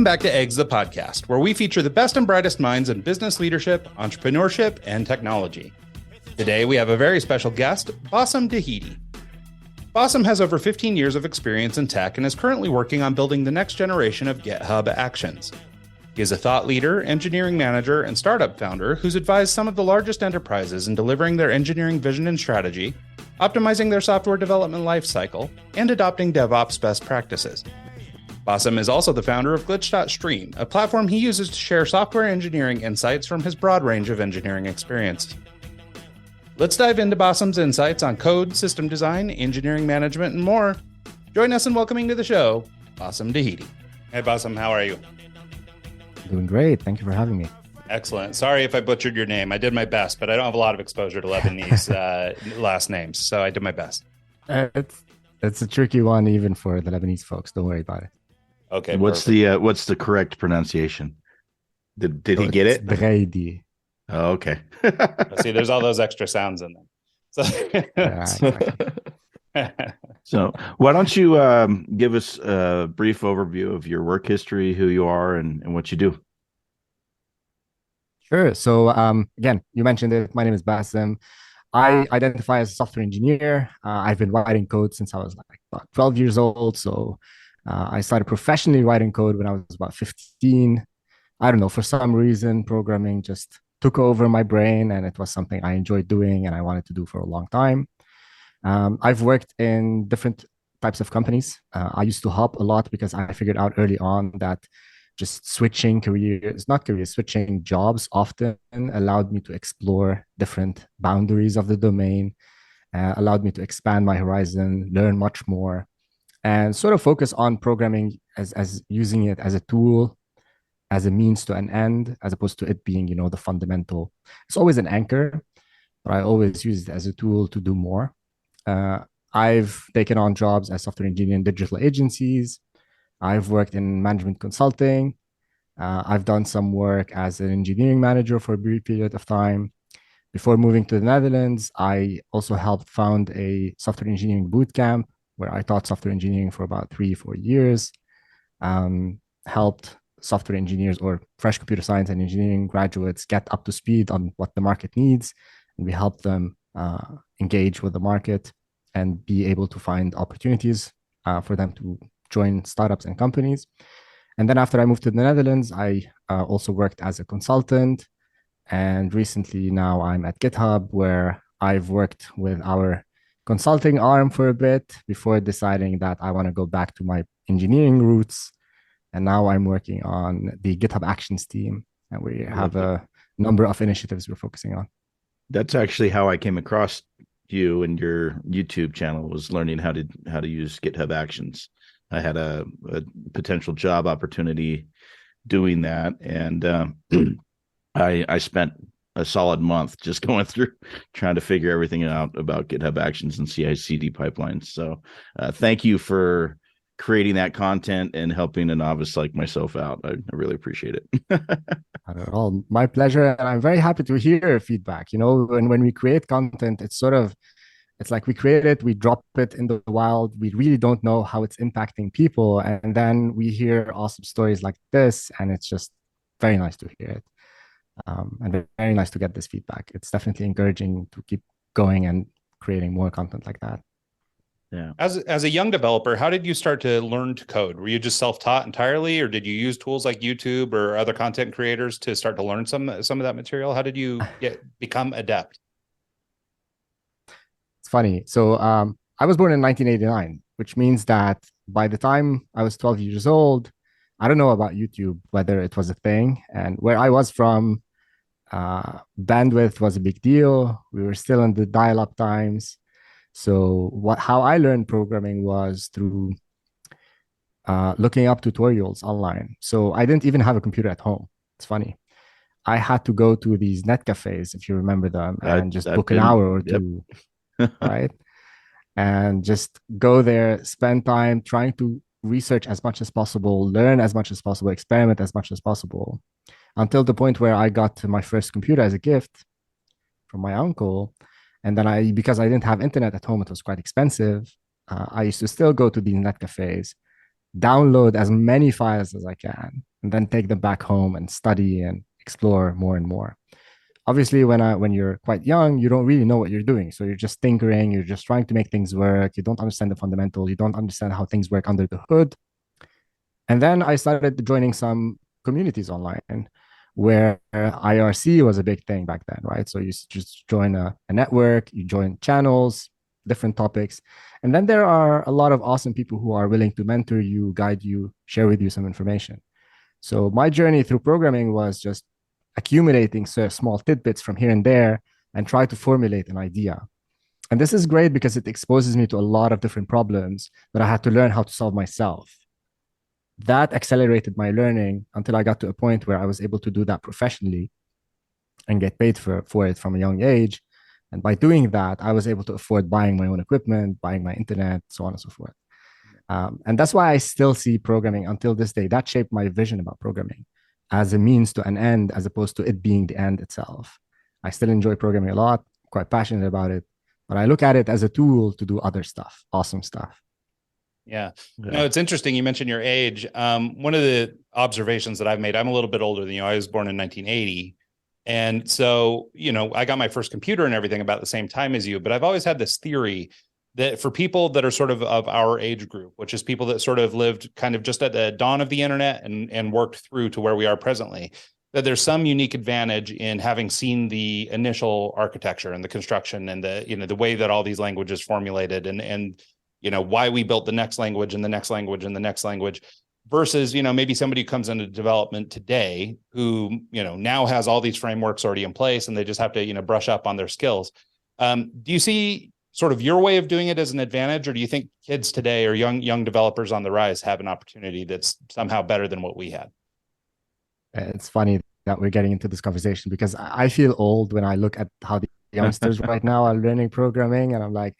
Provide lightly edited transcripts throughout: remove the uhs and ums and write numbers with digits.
Welcome back to Eggs, the podcast, where we feature the best and brightest minds in business leadership, entrepreneurship, and technology. Today, we have a very special guest, Bassem Dghaidi. Bassem has over 15 years of experience in tech and is currently working on building the next generation of GitHub Actions. He is a thought leader, engineering manager, and startup founder who's advised some of the largest enterprises in delivering their engineering vision and strategy, optimizing their software development lifecycle, and adopting DevOps best practices. Bassem is also the founder of glich.stream, a platform he uses to share software engineering insights from his broad range of engineering experience. Let's dive into Bassem's insights on code, system design, engineering management, and more. Join us in welcoming to the show, Bassem Dghaidi. Hey, Bassem, how are you? Doing great. Thank you for having me. Excellent. Sorry if I butchered your name. I did my best, but I don't have a lot of exposure to Lebanese last names, so I did my best. It's a tricky one, even for the Lebanese folks. Don't worry about it. Okay. What's the correct pronunciation? Did he get it? Dghaidi. Oh, okay. See, there's all those extra sounds in there. So why don't you give us a brief overview of your work history, who you are, and what you do? Sure. So again, you mentioned it. My name is Bassem. I identify as a software engineer. I've been writing code since I was like about 12 years old. So I started professionally writing code when I was about 15. I don't know, for some reason, programming just took over my brain, and it was something I enjoyed doing and I wanted to do for a long time. I've worked in different types of companies. I used to hop a lot because I figured out early on that just switching jobs often allowed me to explore different boundaries of the domain, allowed me to expand my horizon, learn much more, and sort of focus on programming as using it as a tool, as a means to an end, as opposed to it being, the fundamental. It's always an anchor, but I always use it as a tool to do more. I've taken on jobs as software engineer in digital agencies. I've worked in management consulting. I've done some work as an engineering manager for a brief period of time. Before moving to the Netherlands, I also helped found a software engineering bootcamp where I taught software engineering for about 3-4 years, helped software engineers or fresh computer science and engineering graduates get up to speed on what the market needs. And we help them engage with the market and be able to find opportunities for them to join startups and companies. And then after I moved to the Netherlands, I also worked as a consultant. And recently now I'm at GitHub, where I've worked with our consulting arm for a bit before deciding that I want to go back to my engineering roots. And now I'm working on the GitHub Actions team, and we have a number of initiatives we're focusing on. That's actually how I came across you and your YouTube channel, was learning how to use GitHub Actions. I had a potential job opportunity doing that, and I spent a solid month just going through trying to figure everything out about GitHub Actions and CI/CD pipelines. So thank you for creating that content and helping a novice like myself out. I really appreciate it. Not at all. My pleasure. And I'm very happy to hear feedback. When we create content, it's like we create it, we drop it in the wild. We really don't know how it's impacting people. And then we hear awesome stories like this, and it's just very nice to hear it. And very nice to get this feedback. It's definitely encouraging to keep going and creating more content like that. Yeah. As a young developer, how did you start to learn to code? Were you just self-taught entirely, or did you use tools like YouTube or other content creators to start to learn some of that material? How did you become adept? It's funny. So I was born in 1989, which means that by the time I was 12 years old, I don't know about YouTube, whether it was a thing. And where I was from, bandwidth was a big deal. We were still in the dial-up times. So how I learned programming was through looking up tutorials online. So I didn't even have a computer at home. It's funny. I had to go to these net cafes, if you remember them, and just book an hour or two, right? And just go there, spend time trying to research as much as possible, learn as much as possible, experiment as much as possible, until the point where I got my first computer as a gift from my uncle. And then because I didn't have internet at home, it was quite expensive. I used to still go to these net cafes, download as many files as I can, and then take them back home and study and explore more and more. Obviously, when you're quite young, you don't really know what you're doing. So you're just tinkering, you're just trying to make things work. You don't understand the fundamentals, you don't understand how things work under the hood. And then I started joining some communities online where IRC was a big thing back then, right? So you just join a network, you join channels, different topics. And then there are a lot of awesome people who are willing to mentor you, guide you, share with you some information. So my journey through programming was just accumulating small tidbits from here and there and try to formulate an idea. And this is great because it exposes me to a lot of different problems that I had to learn how to solve myself. That accelerated my learning until I got to a point where I was able to do that professionally and get paid for it from a young age. And by doing that, I was able to afford buying my own equipment, buying my internet, so on and so forth. And that's why I still see programming until this day. That shaped my vision about programming as a means to an end, as opposed to it being the end itself. I still enjoy programming a lot, quite passionate about it, but I look at it as a tool to do other stuff, awesome stuff. Yeah. No, it's interesting. You mentioned your age. One of the observations that I've made, I'm a little bit older than you. I was born in 1980. And so, I got my first computer and everything about the same time as you, but I've always had this theory that for people that are sort of our age group, which is people that sort of lived kind of just at the dawn of the internet and worked through to where we are presently, that there's some unique advantage in having seen the initial architecture and the construction and the way that all these languages formulated and why we built the next language and the next language and the next language versus, maybe somebody who comes into development today who, now has all these frameworks already in place and they just have to, brush up on their skills. Do you see sort of your way of doing it as an advantage, or do you think kids today or young developers on the rise have an opportunity that's somehow better than what we had? It's funny that we're getting into this conversation because I feel old when I look at how the youngsters right now are learning programming, and I'm like,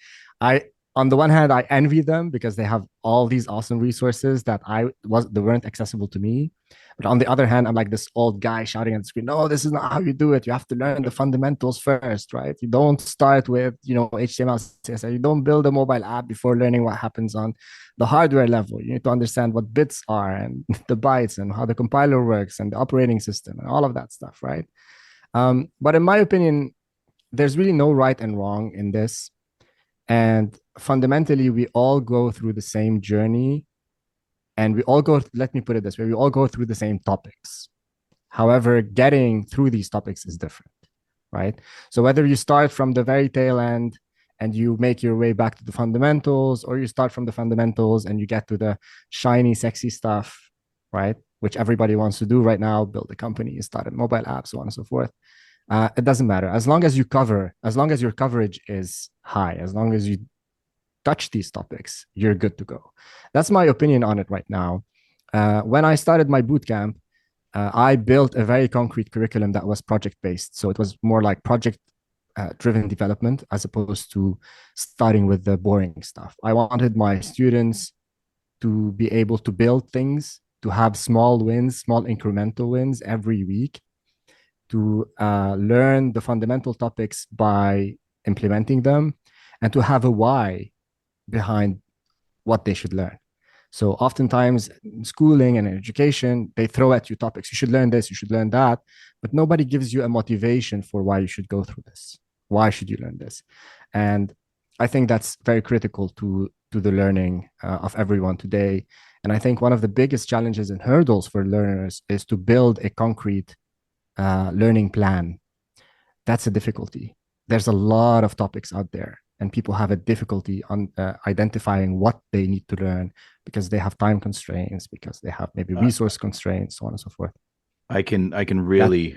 on the one hand, I envy them because they have all these awesome resources that they weren't accessible to me. But on the other hand, I'm like this old guy shouting at the screen, no, this is not how you do it. You have to learn the fundamentals first, right? You don't start with, HTML, CSS. You don't build a mobile app before learning what happens on the hardware level. You need to understand what bits are and the bytes and how the compiler works and the operating system and all of that stuff, right? But in my opinion, there's really no right and wrong in this. And fundamentally, we all go through the same journey and let me put it this way, we all go through the same topics. However, getting through these topics is different, right? So whether you start from the very tail end and you make your way back to the fundamentals, or you start from the fundamentals and you get to the shiny, sexy stuff, right? Which everybody wants to do right now, build a company, start a mobile app, so on and so forth. It doesn't matter. As long as your coverage is high, as long as you touch these topics, you're good to go. That's my opinion on it right now. When I started my bootcamp, I built a very concrete curriculum that was project-based. So it was more like project-driven development as opposed to starting with the boring stuff. I wanted my students to be able to build things, to have small wins, small incremental wins every week, to learn the fundamental topics by implementing them, and to have a why behind what they should learn. So oftentimes in schooling and in education, they throw at you topics. You should learn this, you should learn that, but nobody gives you a motivation for why you should go through this. Why should you learn this? And I think that's very critical to the learning of everyone today. And I think one of the biggest challenges and hurdles for learners is to build a concrete learning plan. That's a difficulty. There's a lot of topics out there, and people have a difficulty on identifying what they need to learn because they have time constraints, because they have maybe resource constraints, so on and so forth. I can really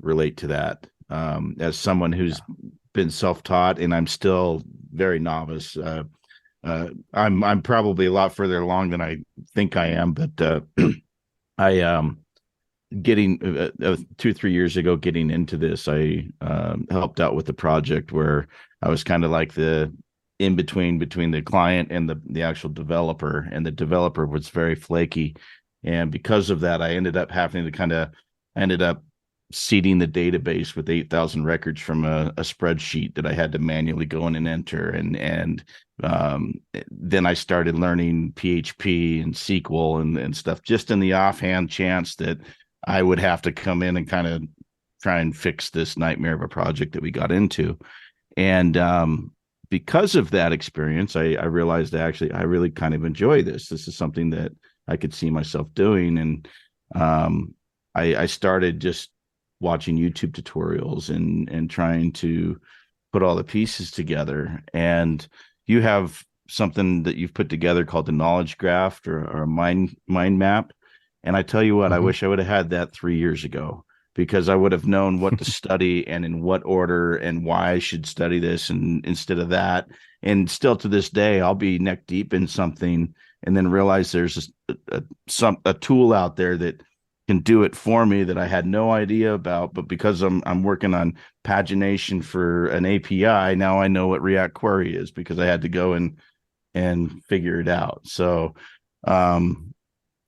relate to that. As someone who's been self-taught, and I'm still very novice. I'm probably a lot further along than I think I am, but I getting 2-3 years ago, getting into this, I helped out with the project where I was kind of like the in between the client and the actual developer, and the developer was very flaky. And because of that, I ended up having to seeding the database with 8,000 records from a spreadsheet that I had to manually go in and enter. And then I started learning PHP and SQL and stuff, just in the offhand chance that I would have to come in and kind of try and fix this nightmare of a project that we got into. And because of that experience, I realized actually I really kind of enjoy this. This is something that I could see myself doing. And I started just watching YouTube tutorials and trying to put all the pieces together. And you have something that you've put together called the knowledge graph or a mind map. And I tell you what, I wish I would have had that 3 years ago, because I would have known what to study and in what order and why I should study this and instead of that. And still to this day, I'll be neck deep in something and then realize there's a tool out there that can do it for me that I had no idea about. But because I'm working on pagination for an API, now I know what React Query is because I had to go and figure it out. So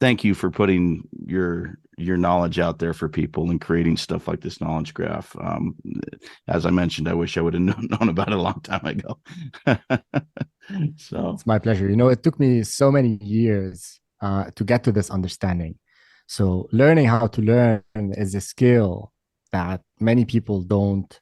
thank you for putting your knowledge out there for people and creating stuff like this knowledge graph. As I mentioned, I wish I would have known about it a long time ago. So it's my pleasure. It took me so many years to get to this understanding. So learning how to learn is a skill that many people don't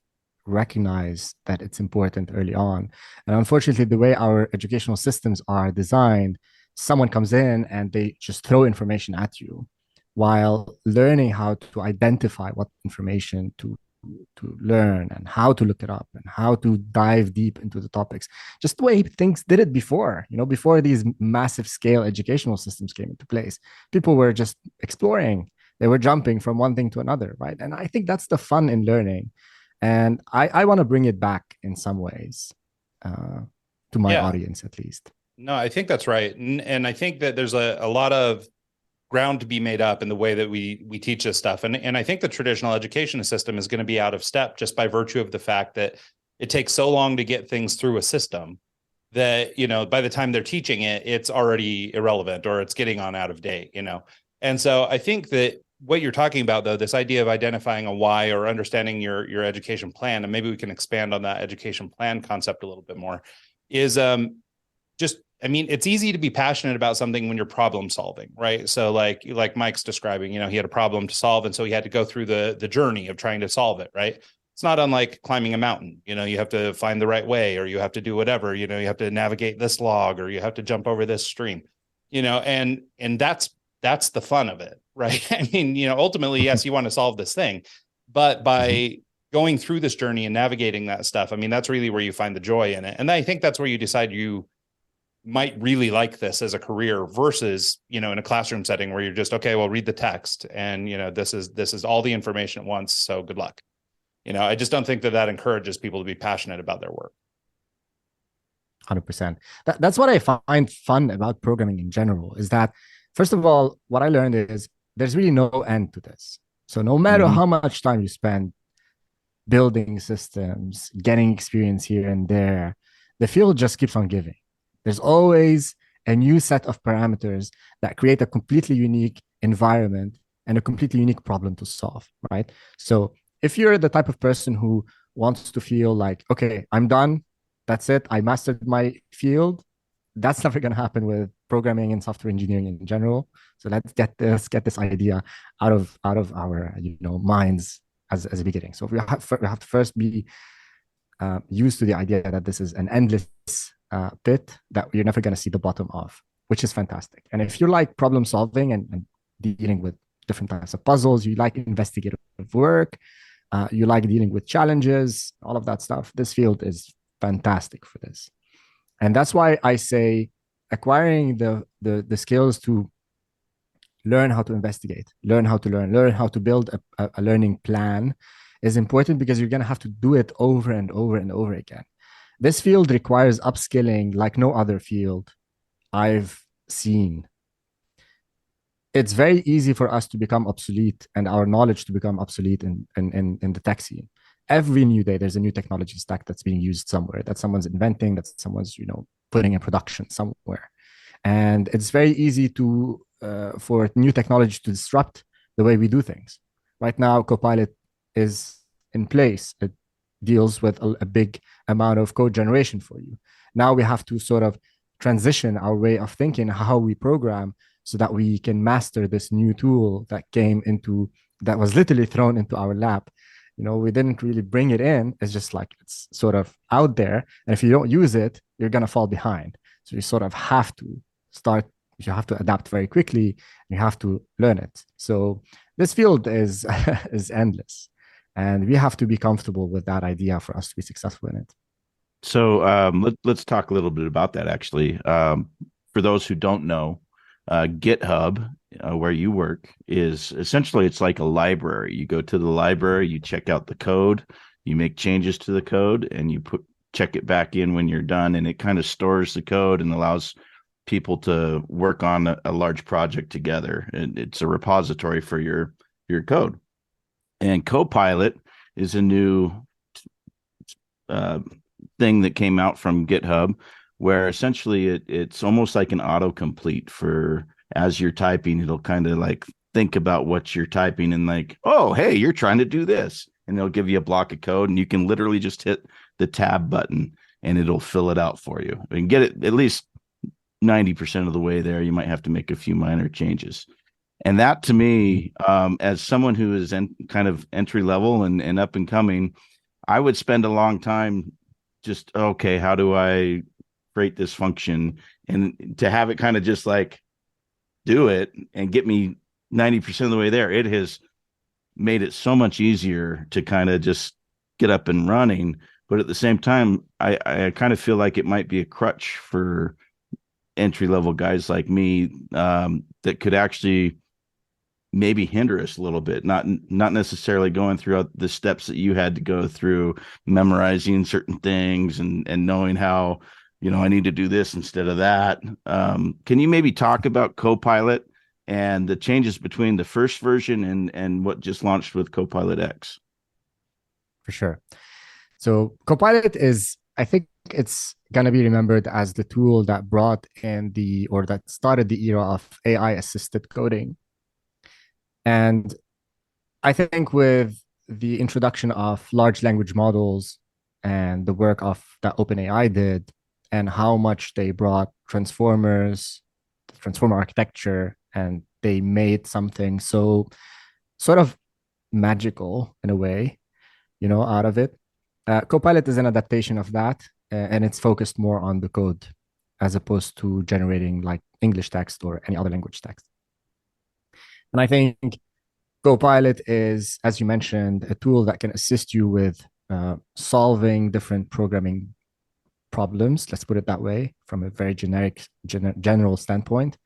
recognize that it's important early on. And unfortunately, the way our educational systems are designed, someone comes in and they just throw information at you, while learning how to identify what information to learn and how to look it up and how to dive deep into the topics, just the way things did it before. Before these massive scale educational systems came into place, people were just exploring. They were jumping from one thing to another, right? And I think that's the fun in learning. And I want to bring it back in some ways to my audience, at least. No, I think that's right. And I think that there's a lot of ground to be made up in the way that we teach this stuff. And I think the traditional education system is going to be out of step just by virtue of the fact that it takes so long to get things through a system that, by the time they're teaching it, it's already irrelevant or it's getting on out of date, And so I think that what you're talking about, though, this idea of identifying a why or understanding your education plan, and maybe we can expand on that education plan concept a little bit more, is it's easy to be passionate about something when you're problem solving, right? So like Mike's describing, he had a problem to solve. And so he had to go through the journey of trying to solve it, right? It's not unlike climbing a mountain. You have to find the right way, or you have to do whatever, you have to navigate this log, or you have to jump over this stream, and that's the fun of it, right? Ultimately, yes, you want to solve this thing, but by going through this journey and navigating that stuff, that's really where you find the joy in it. And I think that's where you decide you might really like this as a career versus, in a classroom setting where you're just, okay, well, read the text and, this is all the information at once. So good luck. I just don't think that encourages people to be passionate about their work. 100%. That's what I find fun about programming in general, is that, first of all, what I learned is there's really no end to this. So no matter how much time you spend building systems, getting experience here and there, the field just keeps on giving. There's always a new set of parameters that create a completely unique environment and a completely unique problem to solve, right? So if you're the type of person who wants to feel like, okay, I'm done, that's it, I mastered my field, that's never going to happen with programming and software engineering in general. So let's get this idea out of our minds as a beginning. So we have to first be used to the idea that this is an endless pit that you're never going to see the bottom of, which is fantastic. And if you like problem solving and dealing with different types of puzzles, you like investigative work, you like dealing with challenges, all of that stuff, this field is fantastic for this. And that's why I say acquiring the skills to learn how to investigate, learn how to build a learning plan is important, because you're going to have to do it over and over and over again. This field requires upskilling like no other field I've seen. It's very easy for us to become obsolete and our knowledge to become obsolete in the tech scene. Every new day, there's a new technology stack that's being used somewhere, that someone's inventing, that someone's putting in production somewhere. And it's very easy to for new technology to disrupt the way we do things. Right now, Copilot is in place. It deals with a big amount of code generation for you. Now we have to sort of transition our way of thinking, how we program, so that we can master this new tool that was literally thrown into our lap. We didn't really bring it in. It's just like it's sort of out there. And if you don't use it, you're going to fall behind. So you sort of have to you have to adapt very quickly. You have to learn it. So this field is is endless. And we have to be comfortable with that idea for us to be successful in it. So let's talk a little bit about that, actually. For those who don't know, GitHub, where you work, is essentially, it's like a library. You go to the library, you check out the code, you make changes to the code, and you check it back in when you're done, and it kind of stores the code and allows people to work on a large project together. And it's a repository for your code. And Copilot is a new thing that came out from GitHub, where essentially it's almost like an autocomplete for, as you're typing, it'll kind of like think about what you're typing and like, oh, hey, you're trying to do this. And they'll give you a block of code, and you can literally just hit the tab button and it'll fill it out for you and get it at least 90% of the way there. You might have to make a few minor changes. And that, to me, as someone who is kind of entry level and up and coming, I would spend a long time just, okay, how do I create this function? And to have it kind of just like do it and get me 90% of the way there, it has made it so much easier to kind of just get up and running. But at the same time, I kind of feel like it might be a crutch for entry level guys like me, that could actually maybe hinder us a little bit, not necessarily going through the steps that you had to go through, memorizing certain things and knowing how, I need to do this instead of that. Can you maybe talk about Copilot and the changes between the first version and what just launched with Copilot X? For sure. So Copilot is, I think it's going to be remembered as the tool that brought in that started the era of AI assisted coding. And I think with the introduction of large language models and the work that OpenAI did, and how much they brought transformer architecture, and they made something so sort of magical in a way, out of it. Copilot is an adaptation of that, and it's focused more on the code as opposed to generating like English text or any other language text. And I think Copilot is, as you mentioned, a tool that can assist you with solving different programming problems, let's put it that way, from a very general standpoint.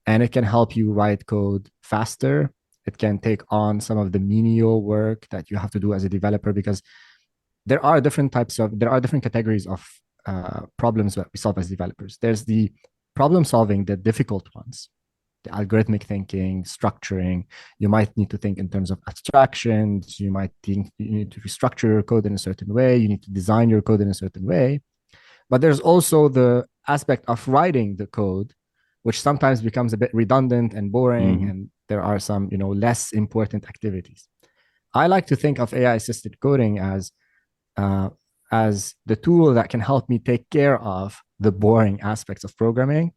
And it can help you write code faster. It can take on some of the menial work that you have to do as a developer, because there are different categories of problems that we solve as developers. There's the problem solving, the difficult ones, the algorithmic thinking, structuring. You might need to think in terms of abstractions. You might think you need to restructure your code in a certain way. You need to design your code in a certain way. But there's also the aspect of writing the code, which sometimes becomes a bit redundant and boring, and there are some, less important activities. I like to think of AI-assisted coding as the tool that can help me take care of the boring aspects of programming,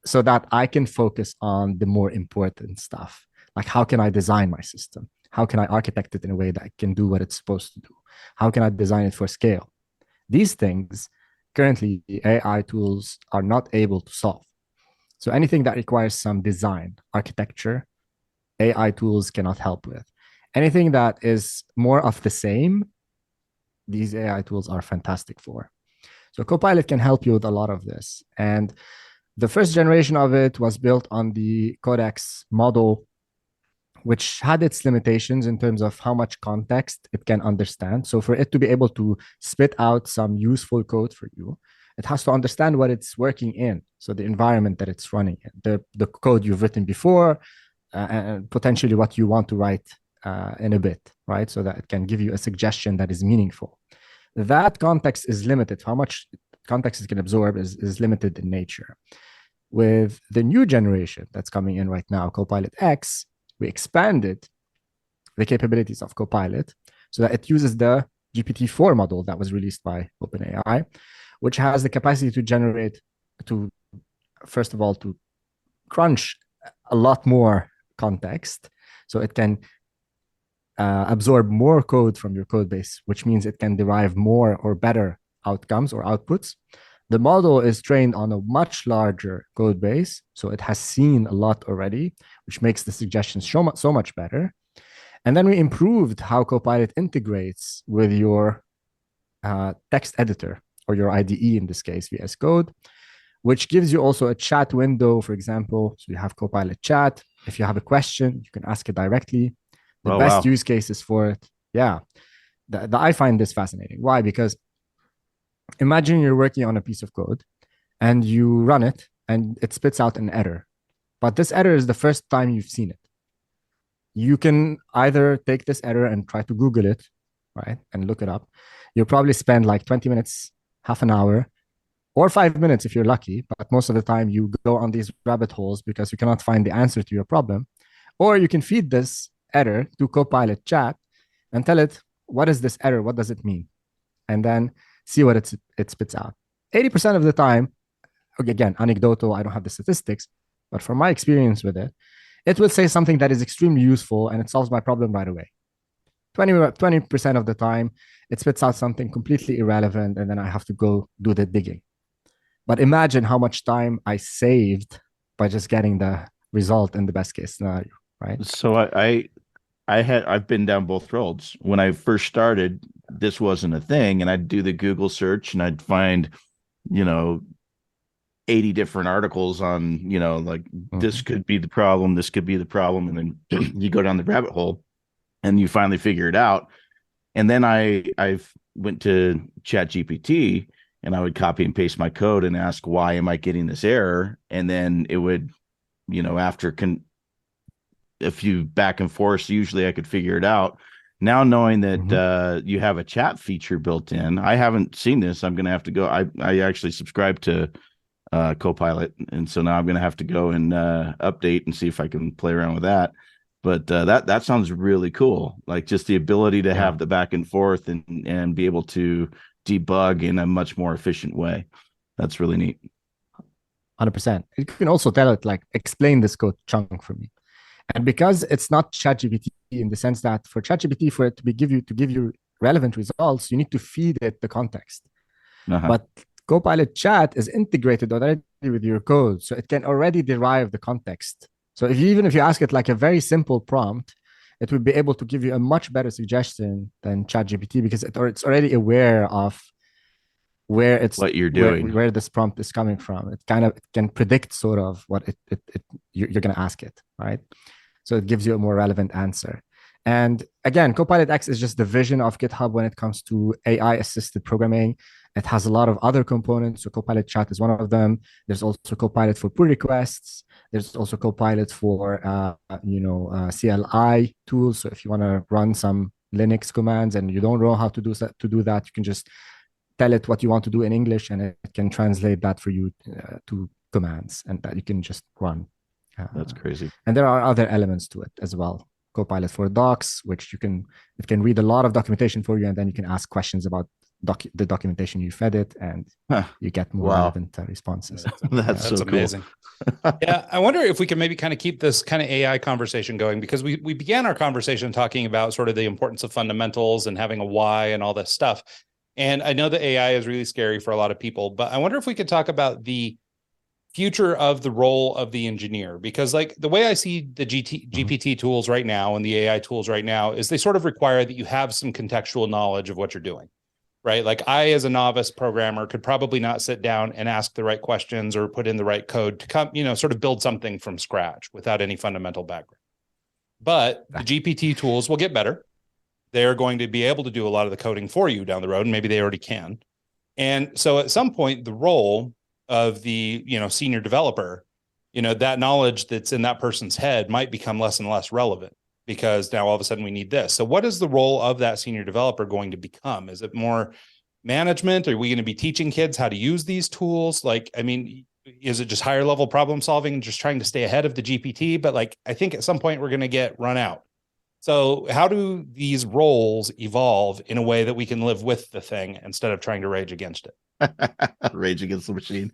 so that I can focus on the more important stuff. Like, how can I design my system? How can I architect it in a way that it can do what it's supposed to do? How can I design it for scale? These things, currently, the AI tools are not able to solve. So anything that requires some design, architecture, AI tools cannot help with. Anything that is more of the same, these AI tools are fantastic for. So Copilot can help you with a lot of this. And the first generation of it was built on the Codex model, which had its limitations in terms of how much context it can understand. So for it to be able to spit out some useful code for you, it has to understand what it's working in. So the environment that it's running in, the code you've written before, and potentially what you want to write in a bit, right? So that it can give you a suggestion that is meaningful. That context is limited. How much context it can absorb is limited in nature. With the new generation that's coming in right now, Copilot X, we expanded the capabilities of Copilot so that it uses the GPT-4 model that was released by OpenAI, which has the capacity to generate, to first of all, to crunch a lot more context. So it can absorb more code from your code base, which means it can derive more or better outcomes or outputs. The model is trained on a much larger code base, so it has seen a lot already, which makes the suggestions so much better. And then we improved how Copilot integrates with your text editor or your IDE, in this case, VS Code, which gives you also a chat window, for example. So you have Copilot chat. If you have a question, you can ask it directly. The best use cases for it. Yeah. I find this fascinating. Why? Because imagine you're working on a piece of code and you run it and it spits out an error. But this error is the first time you've seen it. You can either take this error and try to Google it, right? And look it up. You'll probably spend like 20 minutes, half an hour, or 5 minutes if you're lucky. But most of the time you go on these rabbit holes because you cannot find the answer to your problem. Or you can feed this error to Copilot chat and tell it, what is this error? What does it mean? And then see what it spits out. 80% of the time, again, anecdotal, I don't have the statistics, but from my experience with it, it will say something that is extremely useful and it solves my problem right away. 20% of the time, it spits out something completely irrelevant and then I have to go do the digging. But imagine how much time I saved by just getting the result in the best case scenario, right? So I've been down both roads. When I first started, this wasn't a thing, and I'd do the Google search and I'd find, 80 different articles on, like this could be the problem, this could be the problem, and then you go down the rabbit hole and you finally figure it out. And then I went to ChatGPT and I would copy and paste my code and ask, why am I getting this error? And then it would, after a few back and forth, usually I could figure it out. Now, knowing that you have a chat feature built in, I haven't seen this. I'm going to have to go. I actually subscribe to Copilot, and so now I'm going to have to go and update and see if I can play around with that. But that sounds really cool. Like just the ability to have the back and forth and be able to debug in a much more efficient way. That's really neat. 100%. You can also tell it, like, explain this code chunk for me. And because it's not ChatGPT in the sense that for ChatGPT, for it to give you relevant results, you need to feed it the context. But Copilot Chat is integrated already with your code, so it can already derive the context. So even if you ask it like a very simple prompt, it will be able to give you a much better suggestion than ChatGPT because it's already aware of where what you're doing, where this prompt is coming from. It can predict sort of what you're going to ask it, right? So it gives you a more relevant answer. And again, Copilot X is just the vision of GitHub when it comes to AI assisted programming. It has a lot of other components. So Copilot Chat is one of them. There's also Copilot for pull requests. There's also Copilot for CLI tools. So if you want to run some Linux commands and you don't know how to do that, you can just tell it what you want to do in English, and it can translate that for you to commands, and that you can just run. That's crazy. And there are other elements to it as well. Copilot for docs, which it can read a lot of documentation for you, and then you can ask questions about the documentation you fed it, and you get more relevant responses. That's so amazing. Cool. Yeah, I wonder if we can maybe kind of keep this kind of AI conversation going, because we began our conversation talking about sort of the importance of fundamentals and having a why and all this stuff. And I know that AI is really scary for a lot of people, but I wonder if we could talk about the future of the role of the engineer, because like the way I see the GPT tools right now and the AI tools right now is they sort of require that you have some contextual knowledge of what you're doing, right? Like I, as a novice programmer, could probably not sit down and ask the right questions or put in the right code to come, sort of build something from scratch without any fundamental background. But the GPT tools will get better. They're going to be able to do a lot of the coding for you down the road, and maybe they already can. And so at some point, the role of the, senior developer, that knowledge that's in that person's head might become less and less relevant, because now all of a sudden we need this. So what is the role of that senior developer going to become? Is it more management? Are we going to be teaching kids how to use these tools? Is it just higher level problem solving and just trying to stay ahead of the GPT? But I think at some point we're going to get run out. So how do these roles evolve in a way that we can live with the thing instead of trying to rage against it? Rage against the machine.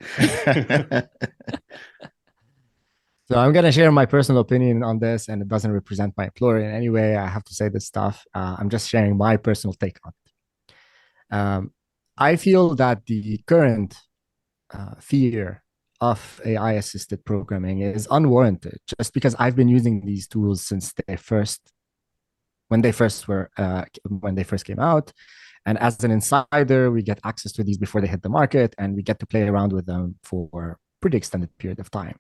So I'm going to share my personal opinion on this, and it doesn't represent my employer in any way. I have to say this stuff. I'm just sharing my personal take on it. I feel that the current fear of AI assisted programming is unwarranted just because I've been using these tools since when they first came out. And as an insider, we get access to these before they hit the market, and we get to play around with them for a pretty extended period of time.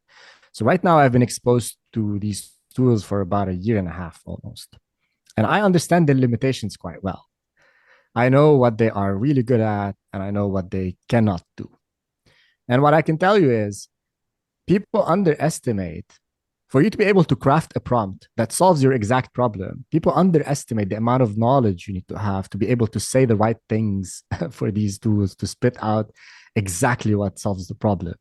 So right now I've been exposed to these tools for about a year and a half almost. And I understand the limitations quite well. I know what they are really good at, and I know what they cannot do. And what I can tell you is people underestimate, for you to be able to craft a prompt that solves your exact problem, people underestimate the amount of knowledge you need to have to be able to say the right things for these tools to spit out exactly what solves the problem.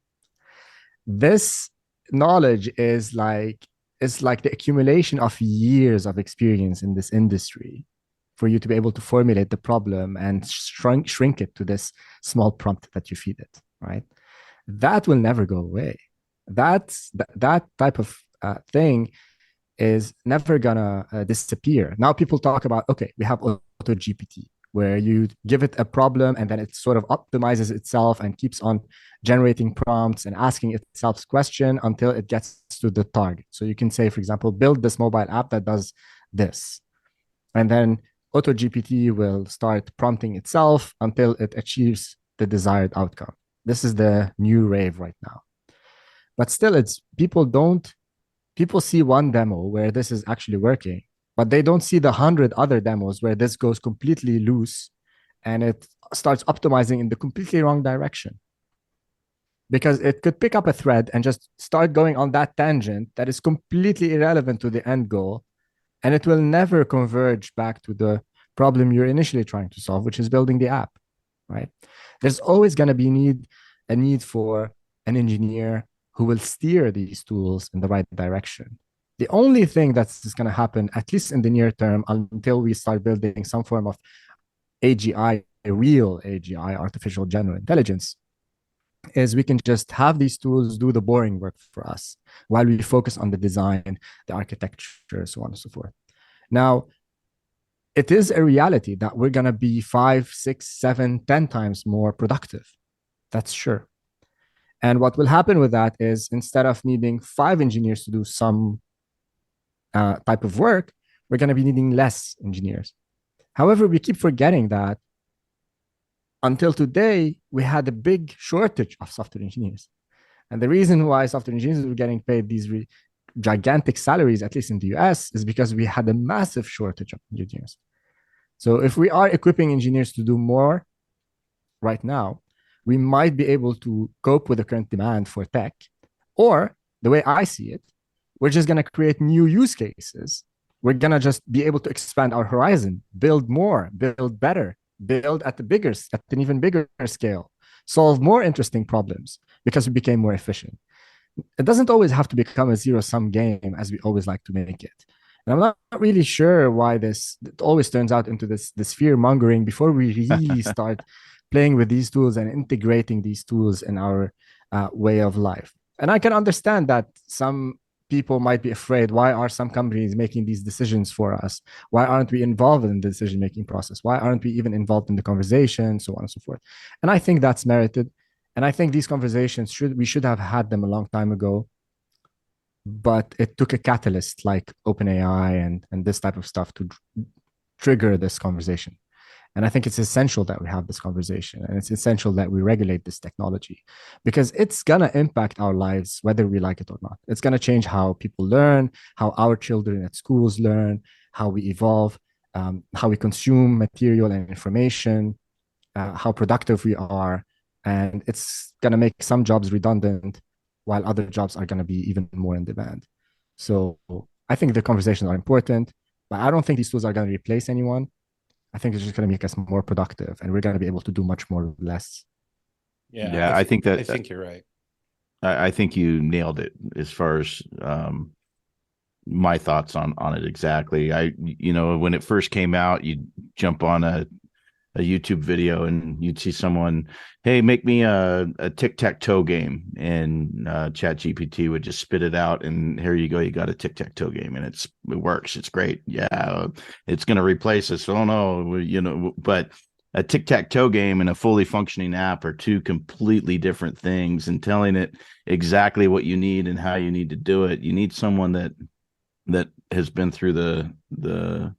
This knowledge is like the accumulation of years of experience in this industry for you to be able to formulate the problem and shrink it to this small prompt that you feed it, right? That will never go away. That type of thing is never gonna disappear. Now people talk about, okay, we have auto GPT, where you give it a problem and then it sort of optimizes itself and keeps on generating prompts and asking itself question until it gets to the target. So you can say, for example, build this mobile app that does this. And then auto GPT will start prompting itself until it achieves the desired outcome. This is the new rave right now. But still, people see one demo where this is actually working, but they don't see the 100 other demos where this goes completely loose and it starts optimizing in the completely wrong direction. Because it could pick up a thread and just start going on that tangent that is completely irrelevant to the end goal, and it will never converge back to the problem you're initially trying to solve, which is building the app, right? There's always going to be a need for an engineer who will steer these tools in the right direction. The only thing that's going to happen, at least in the near term, until we start building some form of AGI, a real AGI, artificial general intelligence, is we can just have these tools do the boring work for us while we focus on the design, the architecture, so on and so forth. Now, it is a reality that we're going to be 5, 6, 7, 10 times more productive. That's sure. And what will happen with that is instead of needing 5 engineers to do some type of work, we're going to be needing less engineers. However, we keep forgetting that until today, we had a big shortage of software engineers. And the reason why software engineers were getting paid these gigantic salaries, at least in the US, is because we had a massive shortage of engineers. So if we are equipping engineers to do more right now, we might be able to cope with the current demand for tech. Or the way I see it, we're just going to create new use cases. We're going to just be able to expand our horizon, build more, build better, build at an even bigger scale, solve more interesting problems because we became more efficient. It doesn't always have to become a zero-sum game as we always like to make it. And I'm not really sure why it always turns out into this fear-mongering before we really start playing with these tools and integrating these tools in our way of life. And I can understand that some people might be afraid. Why are some companies making these decisions for us? Why aren't we involved in the decision-making process? Why aren't we even involved in the conversation, so on and so forth? And I think that's merited. And I think these conversations we should have had them a long time ago. But it took a catalyst like OpenAI and this type of stuff to trigger this conversation. And I think it's essential that we have this conversation, and it's essential that we regulate this technology because it's going to impact our lives, whether we like it or not. It's going to change how people learn, how our children at schools learn, how we evolve, how we consume material and information, how productive we are. And it's going to make some jobs redundant while other jobs are going to be even more in demand. So I think the conversations are important, but I don't think these tools are going to replace anyone. I think it's just going to make us more productive, and we're going to be able to do much more with less. Yeah, I think you're right. I think you nailed it as far as my thoughts on it exactly. When it first came out, you'd jump on a YouTube video and you'd see someone, hey, make me a tic-tac-toe game, and Chat GPT would just spit it out, and here you go, you got a tic-tac-toe game, and it works, it's great. Yeah, it's going to replace us. Oh no, but a tic-tac-toe game and a fully functioning app are two completely different things, and telling it exactly what you need and how you need to do it, you need someone that has been through the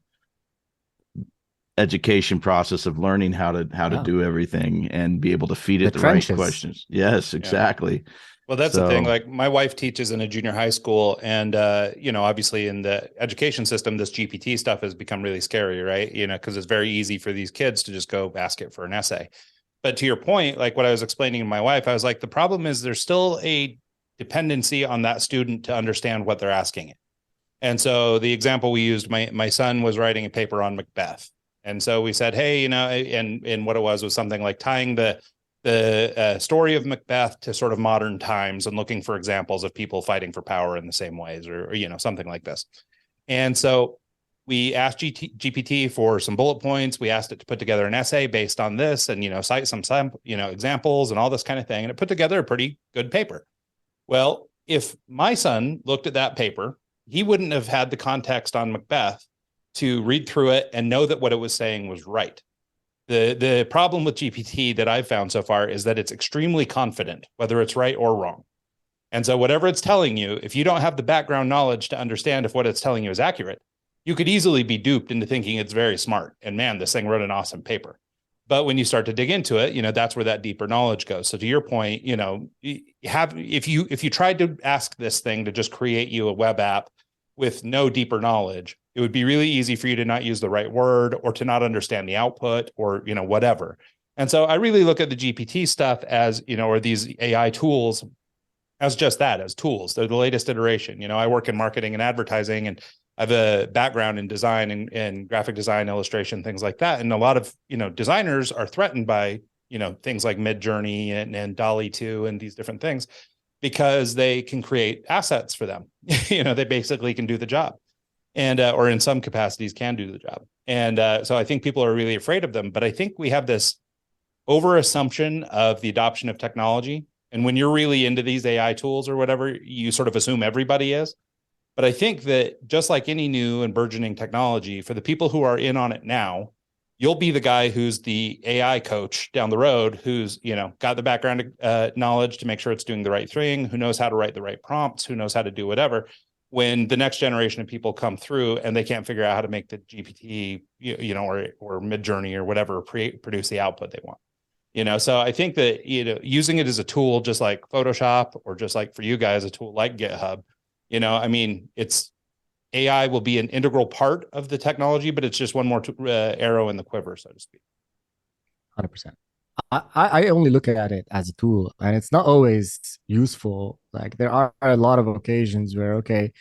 education process of learning how to do everything and be able to feed it the right questions. Yes, exactly. Yeah. Well, that's the thing. Like, my wife teaches in a junior high school, and obviously in the education system, this GPT stuff has become really scary, right? Because it's very easy for these kids to just go ask it for an essay. But to your point, like what I was explaining to my wife, I was like, the problem is there's still a dependency on that student to understand what they're asking it. And so the example we used, my son was writing a paper on Macbeth. And so we said, hey, and what it was something like tying the story of Macbeth to sort of modern times and looking for examples of people fighting for power in the same ways, or something like this. And so we asked GPT for some bullet points. We asked it to put together an essay based on this and, cite some examples and all this kind of thing. And it put together a pretty good paper. Well, if my son looked at that paper, he wouldn't have had the context on Macbeth to read through it and know that what it was saying was right. The problem with GPT that I've found so far is that it's extremely confident, whether it's right or wrong. And so whatever it's telling you, if you don't have the background knowledge to understand if what it's telling you is accurate, you could easily be duped into thinking it's very smart. And man, this thing wrote an awesome paper. But when you start to dig into it, that's where that deeper knowledge goes. So to your point, if you tried to ask this thing to just create you a web app with no deeper knowledge, it would be really easy for you to not use the right word or to not understand the output or, whatever. And so I really look at the GPT stuff as, or these AI tools as just that, as tools. They're the latest iteration. I work in marketing and advertising, and I have a background in design and graphic design, illustration, things like that. And a lot of, designers are threatened by, things like Midjourney and DALL-E 2 and these different things, because they can create assets for them. They basically can do the job. And or in some capacities can do the job. And so I think people are really afraid of them. But I think we have this over assumption of the adoption of technology. And when you're really into these AI tools or whatever, you sort of assume everybody is. But I think that just like any new and burgeoning technology, for the people who are in on it now, you'll be the guy who's the AI coach down the road, who's got the background knowledge to make sure it's doing the right thing, who knows how to write the right prompts, who knows how to do whatever. When the next generation of people come through and they can't figure out how to make the GPT, or Midjourney or whatever produce the output they want, so I think that, using it as a tool, just like Photoshop, or just like for you guys, a tool like GitHub, it's AI will be an integral part of the technology, but it's just one more arrow in the quiver, so to speak. 100%. I only look at it as a tool, and it's not always useful. Like, there are a lot of occasions where, okay,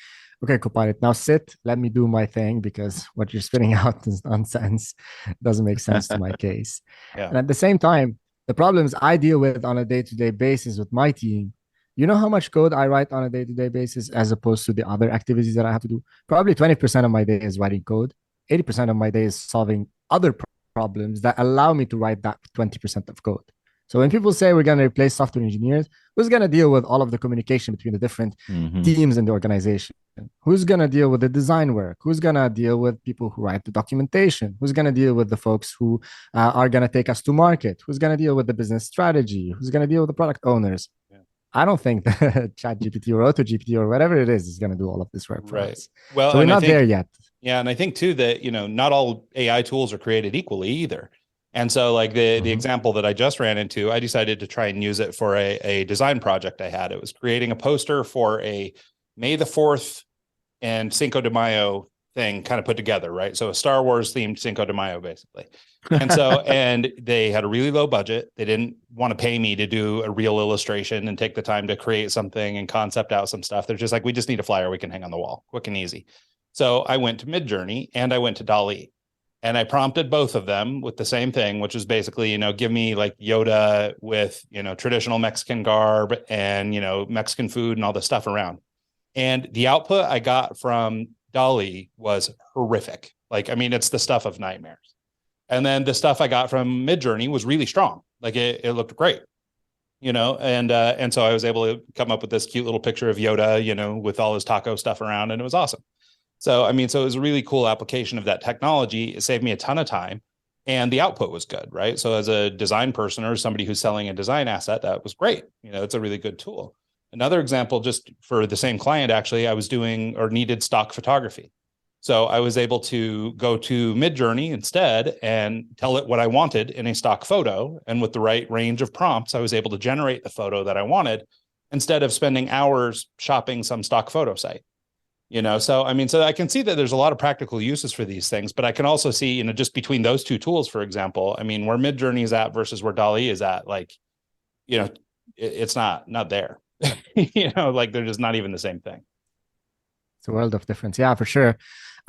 Copilot, now sit, let me do my thing, because what you're spitting out is nonsense. It doesn't make sense to my case. Yeah. And at the same time, the problems I deal with on a day-to-day basis with my team, how much code I write on a day-to-day basis as opposed to the other activities that I have to do? Probably 20% of my day is writing code. 80% of my day is solving other problems that allow me to write that 20% of code. So when people say we're going to replace software engineers, who's going to deal with all of the communication between the different teams in the organization? Who's going to deal with the design work? Who's going to deal with people who write the documentation? Who's going to deal with the folks who are going to take us to market? Who's going to deal with the business strategy? Who's going to deal with the product owners? Yeah. I don't think that ChatGPT or AutoGPT or whatever it is going to do all of this work for us. Well, so we're not there yet. Yeah. And I think too that, not all AI tools are created equally either. And so like the example that I just ran into, I decided to try and use it for a design project I had. It was creating a poster for a May the 4th and Cinco de Mayo thing kind of put together, right? So a Star Wars themed Cinco de Mayo, basically. And so, and they had a really low budget. They didn't want to pay me to do a real illustration and take the time to create something and concept out some stuff. They're just like, we just need a flyer we can hang on the wall, quick and easy. So I went to Midjourney and I went to DALL-E. And I prompted both of them with the same thing, which was basically, give me like Yoda with, traditional Mexican garb and, Mexican food and all this stuff around. And the output I got from DALL-E was horrific. Like, I mean, it's the stuff of nightmares. And then the stuff I got from Midjourney was really strong. Like it looked great, and so I was able to come up with this cute little picture of Yoda, with all his taco stuff around, and it was awesome. So, I mean, so it was a really cool application of that technology. It saved me a ton of time, and the output was good, right? So as a design person or somebody who's selling a design asset, that was great. It's a really good tool. Another example, just for the same client, actually, I was doing or needed stock photography. So I was able to go to Midjourney instead and tell it what I wanted in a stock photo. And with the right range of prompts, I was able to generate the photo that I wanted instead of spending hours shopping some stock photo site. So I mean, so I can see that there's a lot of practical uses for these things, but I can also see, just between those two tools, for example, I mean, where Midjourney is at versus where DALL-E is at, like, it's not there. Like they're just not even the same thing. It's a world of difference. Yeah, for sure.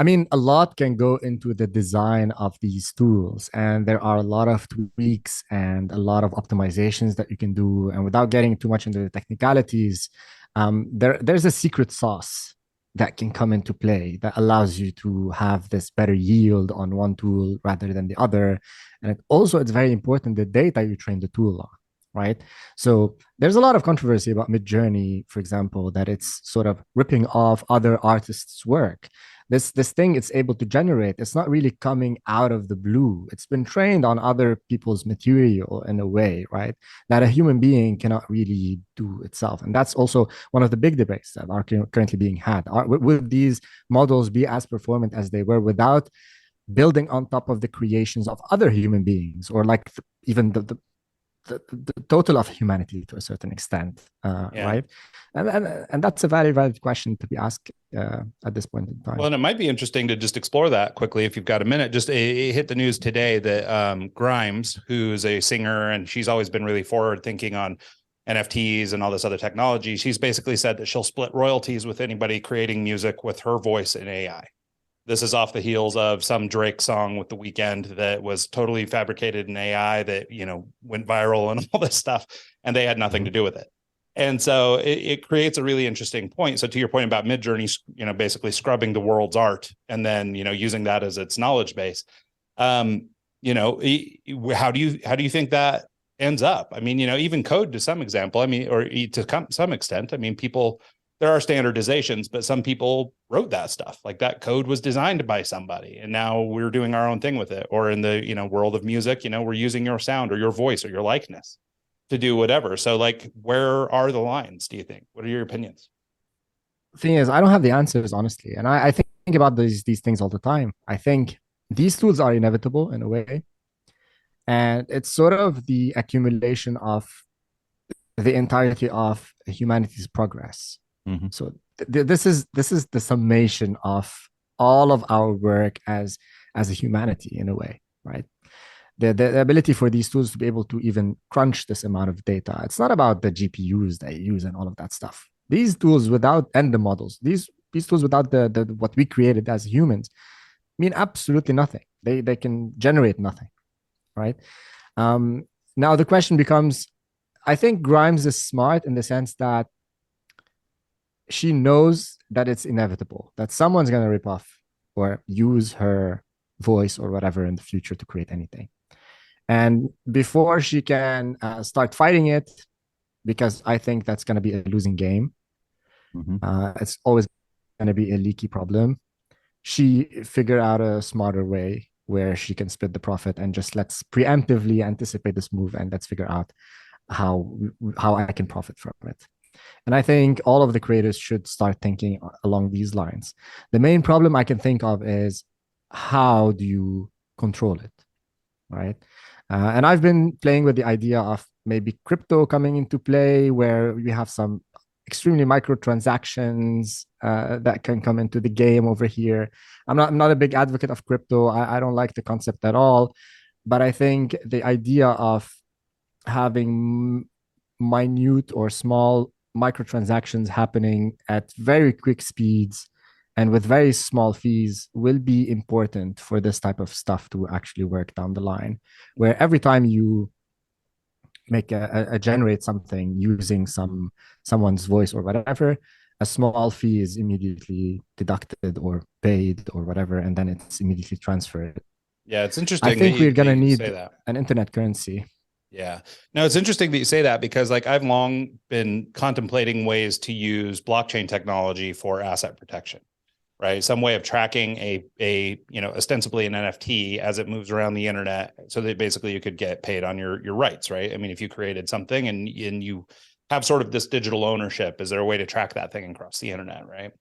I mean, a lot can go into the design of these tools, and there are a lot of tweaks and a lot of optimizations that you can do. And without getting too much into the technicalities, there's a secret sauce that can come into play that allows you to have this better yield on one tool rather than the other. And it's very important the data you train the tool on. Right. So there's a lot of controversy about Midjourney, for example, that it's sort of ripping off other artists' work. This thing it's able to generate, it's not really coming out of the blue. It's been trained on other people's material in a way, right? That a human being cannot really do itself. And that's also one of the big debates that are currently being had. Will these models be as performant as they were without building on top of the creations of other human beings, or like even the total of humanity to a certain extent, right? And that's a very valid question to be asked at this point in time. Well, and it might be interesting to just explore that quickly if you've got a minute. Just it hit the news today that Grimes, who's a singer, and she's always been really forward thinking on NFTs and all this other technology, she's basically said that she'll split royalties with anybody creating music with her voice in AI. This is off the heels of some Drake song with The Weeknd that was totally fabricated in AI that, went viral and all this stuff, and they had nothing to do with it. And so it creates a really interesting point. So to your point about Midjourney, basically scrubbing the world's art and then, using that as its knowledge base, how do you think that ends up? I mean, even code to some example, or to some extent, there are standardizations, but some people wrote that stuff. Like that code was designed by somebody, and now we're doing our own thing with it. Or in the, world of music, we're using your sound or your voice or your likeness to do whatever. So like, where are the lines, do you think? What are your opinions? The thing is, I don't have the answers, honestly. And I think about these things all the time. I think these tools are inevitable in a way. And it's sort of the accumulation of the entirety of humanity's progress. Mm-hmm. So this is the summation of all of our work as a humanity in a way, right? The ability for these tools to be able to even crunch this amount of data. It's not about the GPUs they use and all of that stuff. These tools without and the models, these tools without the what we created as humans mean absolutely nothing. They can generate nothing, right? Now the question becomes, I think Grimes is smart in the sense that she knows that it's inevitable, that someone's going to rip off or use her voice or whatever in the future to create anything. And before she can start fighting it, because I think that's going to be a losing game, it's always going to be a leaky problem, she figured out a smarter way where she can split the profit and just let's preemptively anticipate this move and let's figure out how I can profit from it. And I think all of the creators should start thinking along these lines. The main problem I can think of is how do you control it, right? And I've been playing with the idea of maybe crypto coming into play, where we have some extremely microtransactions that can come into the game over here. I'm not a big advocate of crypto. I don't like the concept at all. But I think the idea of having minute or small microtransactions happening at very quick speeds and with very small fees will be important for this type of stuff to actually work down the line, where every time you make a generate something using someone's voice or whatever, a small fee is immediately deducted or paid or whatever, and then it's immediately transferred. Yeah, it's I interesting that think we're that gonna you say need that. an internet currency. Yeah. No, it's interesting that you say that because like I've long been contemplating ways to use blockchain technology for asset protection, right? Some way of tracking a ostensibly an NFT as it moves around the internet so that basically you could get paid on your rights, right? I mean, if you created something and you have sort of this digital ownership, is there a way to track that thing across the internet, right?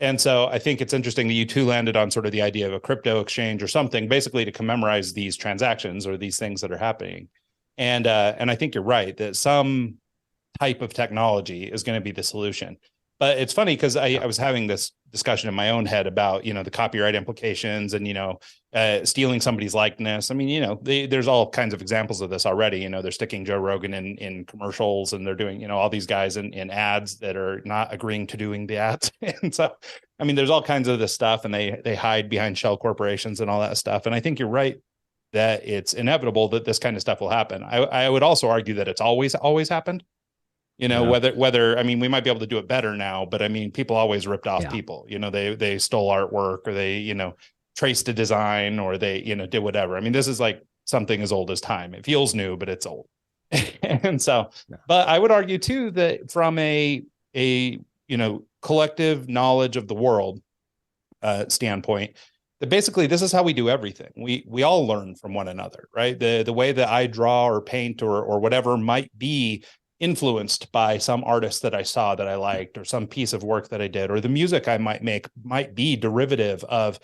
And so I think it's interesting that you two landed on sort of the idea of a crypto exchange or something, basically to commemorate these transactions or these things that are happening. And I think you're right that some type of technology is going to be the solution. But it's funny because I was having this discussion in my own head about, the copyright implications and, stealing somebody's likeness. I mean, there's all kinds of examples of this already. They're sticking Joe Rogan in commercials and they're doing, all these guys in ads that are not agreeing to doing the ads. And so, I mean, there's all kinds of this stuff and they hide behind shell corporations and all that stuff. And I think you're right that it's inevitable that this kind of stuff will happen. I would also argue that it's always happened. Whether I mean, we might be able to do it better now, but I mean, people always ripped off people. They stole artwork or they traced a design or they did whatever. I mean, this is like something as old as time. It feels new, but it's old. And so, but I would argue too that from a collective knowledge of the world standpoint, that basically this is how we do everything. We all learn from one another, right? The way that I draw or paint or whatever might be influenced by some artist that I saw that I liked, or some piece of work that I did, or the music I might make might be derivative of,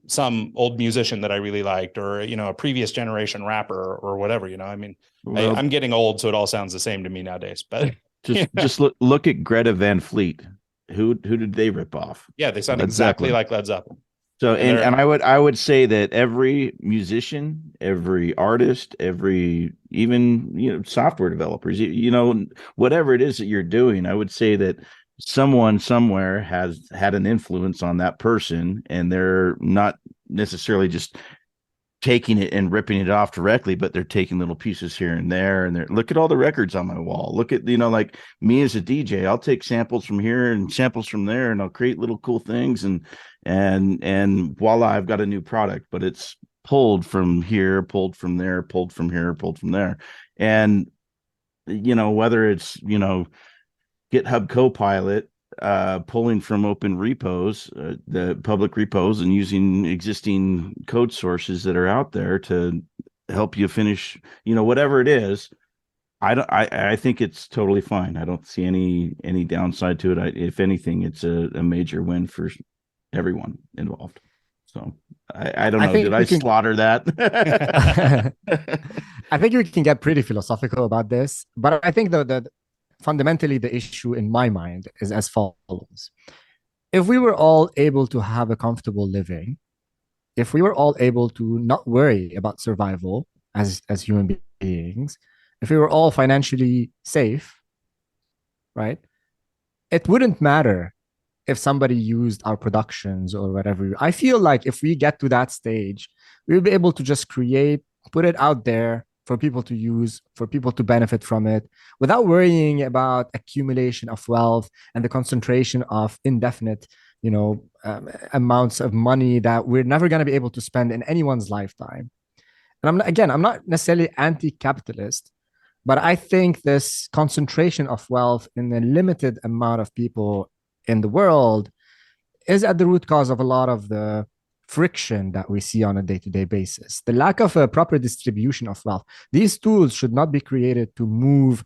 some old musician that I really liked, or, a previous generation rapper or whatever, I mean, well, I'm getting old, so it all sounds the same to me nowadays, but just look at Greta Van Fleet. Who did they rip off? Yeah. They sound exactly like Led Zeppelin. So, and I would say that every musician, every artist, every even software developers, whatever it is that you're doing, I would say that someone somewhere has had an influence on that person, and they're not necessarily just taking it and ripping it off directly, but they're taking little pieces here and there. And look at all the records on my wall. Look at, like me as a DJ, I'll take samples from here and samples from there, and I'll create little cool things. And voila, I've got a new product, but it's pulled from here, pulled from there, pulled from here, pulled from there. And, whether it's, GitHub Copilot, pulling from open repos, the public repos, and using existing code sources that are out there to help you finish, whatever it is. I think it's totally fine. I don't see any downside to it. If anything, it's a major win for everyone involved. So I don't know. Did I slaughter that? I think we can get pretty philosophical about this, but I think that fundamentally the issue in my mind is as follows. If we were all able to have a comfortable living, if we were all able to not worry about survival as human beings, if we were all financially safe, right, it wouldn't matter if somebody used our productions or whatever. I feel like if we get to that stage, we'll be able to just put it out there for people to use, for people to benefit from it, without worrying about accumulation of wealth and the concentration of indefinite, amounts of money that we're never going to be able to spend in anyone's lifetime. And I'm not necessarily anti-capitalist, but I think this concentration of wealth in a limited amount of people in the world is at the root cause of a lot of the friction that we see on a day-to-day basis. The lack of a proper distribution of wealth. These tools should not be created to move